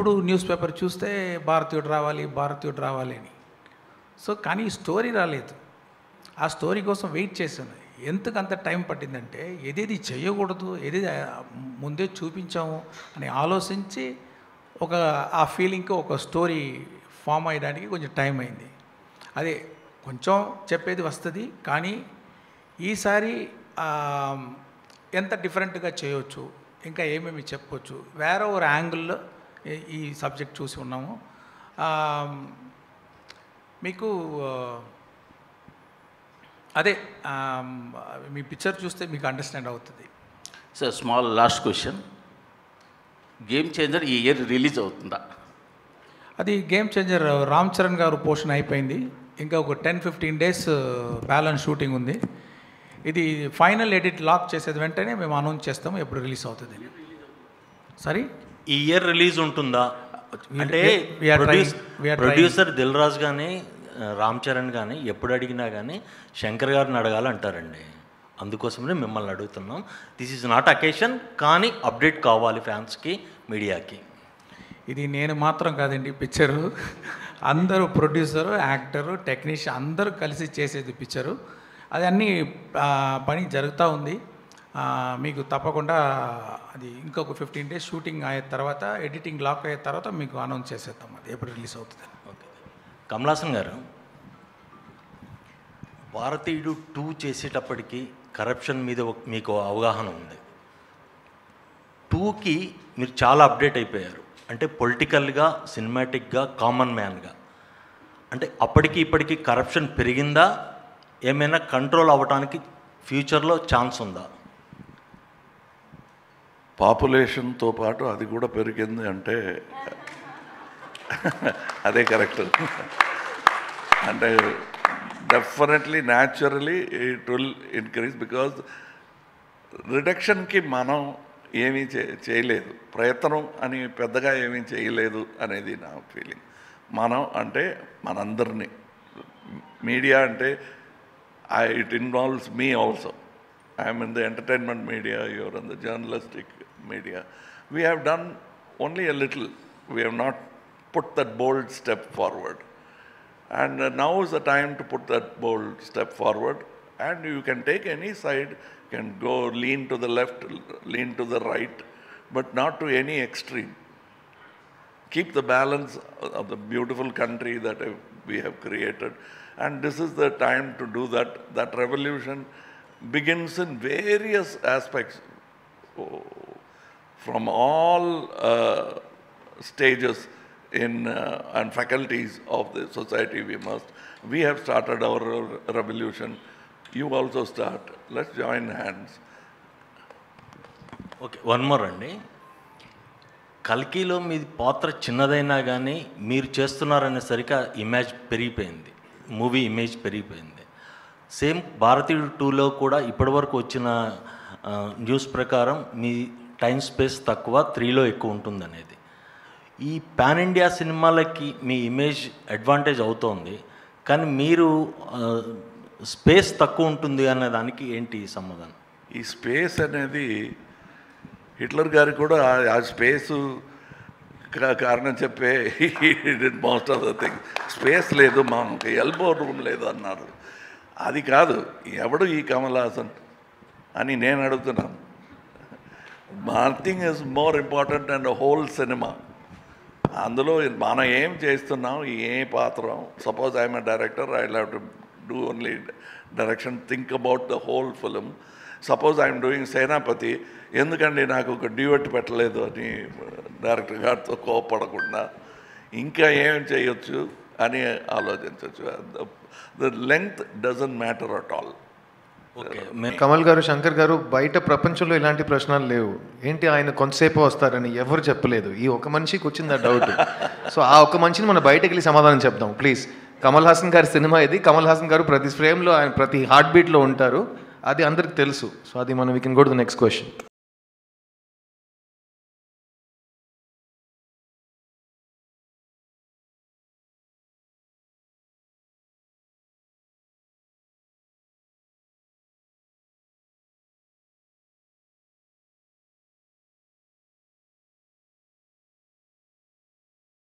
ఎప్పుడు news paper చూస్తే భారతీయుడు రావాలి భారతీయుడు రావాలి అని. సో కానీ ఈ స్టోరీ రాలేదు. ఆ స్టోరీ కోసం వెయిట్ చేశాను. ఎందుకు అంత టైం పట్టిందంటే ఏదేది చేయకూడదు, ఏదేది ముందే చూపించాము అని ఆలోచించి ఆ ఫీలింగ్కి ఒక స్టోరీ ఫామ్ అయ్యడానికి కొంచెం టైం అయింది. అదే కొంచెం చెప్పేది వస్తుంది, కానీ ఈసారి ఎంత డిఫరెంట్గా చేయవచ్చు, ఇంకా ఏమేమి చెప్పవచ్చు, వేరే ఒక యాంగిల్లో ఈ సబ్జెక్ట్ చూసి ఉన్నాము. మీకు అదే మీ పిక్చర్ చూస్తే మీకు అండర్స్టాండ్ అవుతుంది. Sir small last question, game changer ఈ ఇయర్ రిలీజ్ అవుతుందా? అది గేమ్ చేంజర్ రామ్ చరణ్ గారు పోర్షన్ అయిపోయింది, ఇంకా ఒక 10-15 డేస్ బ్యాలెన్స్ షూటింగ్ ఉంది. ఇది ఫైనల్ ఎడిట్ లాక్ చేసేది వెంటనే మేము అనౌన్స్ చేస్తాము ఎప్పుడు రిలీజ్ అవుతుంది. సరే ఈ ఇయర్ రిలీజ్ ఉంటుందా అంటే ప్రొడ్యూసర్ దిల్ రాజు కానీ రామ్ చరణ్ కానీ ఎప్పుడు అడిగినా కానీ శంకర్ గారిని అడగాలంటారండి. అందుకోసమే మిమ్మల్ని అడుగుతున్నాం. దిస్ ఈజ్ నాట్ అకేషన్, కానీ అప్డేట్ కావాలి ఫ్యాన్స్కి, మీడియాకి. ఇది నేను మాత్రం కాదండి పిక్చరు, అందరూ ప్రొడ్యూసరు, యాక్టరు, టెక్నీషియన్ అందరూ కలిసి చేసేది పిక్చరు. అది అన్నీ పని జరుగుతూ ఉంది. మీకు తప్పకుండా అది ఇంకొక 15 డేస్ షూటింగ్ అయిన తర్వాత, ఎడిటింగ్ లాక్ అయిన తర్వాత మీకు అనౌన్స్ చేసేద్దాం అది ఎప్పుడు రిలీజ్ అవుతుంది. ఓకే. కమల్ హాసన్ గారు, భారతీయుడు 2 చేసేటప్పటికి కరప్షన్ మీద మీకు అవగాహన ఉంది. 2కి మీరు చాలా అప్డేట్ అయిపోయారు, అంటే పొలిటికల్గా, సినిమాటిక్గా, కామన్ మ్యాన్గా. అంటే అప్పటికి ఇప్పటికీ కరప్షన్ పెరిగిందా, ఏమైనా కంట్రోల్ అవ్వడానికి ఫ్యూచర్లో ఛాన్స్ ఉందా? పాపులేషన్తో పాటు అది కూడా పెరిగింది అంటే అదే కరెక్ట్. అంటే definitely naturally it will increase, because రిడక్షన్కి మనం ఏమీ చేయలేదు, ప్రయత్నం అని పెద్దగా ఏమీ చేయలేదు అనేది నా ఫీలింగ్. మనం అంటే మనందరినీ, మీడియా అంటే it involves me also. I'm in the entertainment media, you're in the journalistic media. We have done only a little. We have not put that bold step forward. And now is the time to put that bold step forward. And you can take any side, you can go lean to the left, lean to the right, but not to any extreme. Keep the balance of the beautiful country that we have created. And this is the time to do that. That revolution begins in various aspects. From all stages and faculties of the society we have started our revolution. You also start. Let's join hands. Okay, one more అండి. కల్కిలో మీ పాత్ర చిన్నదైనా కానీ మీరు చేస్తున్నారనేసరికి image పెరిగిపోయింది, movie image పెరిగిపోయింది. Same భారతీయుడు 2లో కూడా ఇప్పటివరకు వచ్చిన న్యూస్ ప్రకారం మీ టైం స్పేస్ తక్కువ, 3లో ఎక్కువ ఉంటుందనేది. ఈ పాన్ ఇండియా సినిమాలకి మీ ఇమేజ్ అడ్వాంటేజ్ అవుతోంది, కానీ మీరు స్పేస్ తక్కువ ఉంటుంది అనే దానికి ఏంటి సమాధానం? ఈ స్పేస్ అనేది హిట్లర్ గారికి కూడా ఆ స్పేసు కారణం చెప్పే most of the thing. Space లేదు, మాకు ఎల్బో రూమ్ లేదు అన్నారు. అది కాదు, ఎవడు ఈ కమల్ హాసన్ అని నేను అడుగుతున్నాను. Nothing is more important and whole cinema. అందులో మనం ఏం చేస్తున్నాం, ఏ పాత్ర. Suppose I'm a director, I have to do only direction, think about the whole film. Suppose I'm doing Senapathi, ఎందుకండి నాకు ఒక డ్యూయట్ పెట్టలేదు అని డైరెక్టర్ గారితో కోపడకుండా ఇంకా ఏం చేయొచ్చు అని ఆలోచించవచ్చు. The length doesn't matter at all. Kamal గారు, శంకర్ గారు, బయట ప్రపంచంలో ఇలాంటి ప్రశ్నలు లేవు. ఏంటి ఆయన కొంతసేపు వస్తారని ఎవరు చెప్పలేదు. ఈ ఒక మనిషికి వచ్చింది ఆ డౌట్. సో ఆ ఒక మనిషిని మనం బయటకు వెళ్ళి సమాధానం చెప్దాం ప్లీజ్. కమల్ హాసన్ గారి సినిమా ఇది. కమల్ హాసన్ గారు ప్రతి ఫ్రేమ్లో, ఆయన ప్రతి హార్ట్ బీట్లో ఉంటారు. అది అందరికి తెలుసు. సో అది మనం we can go to the next question.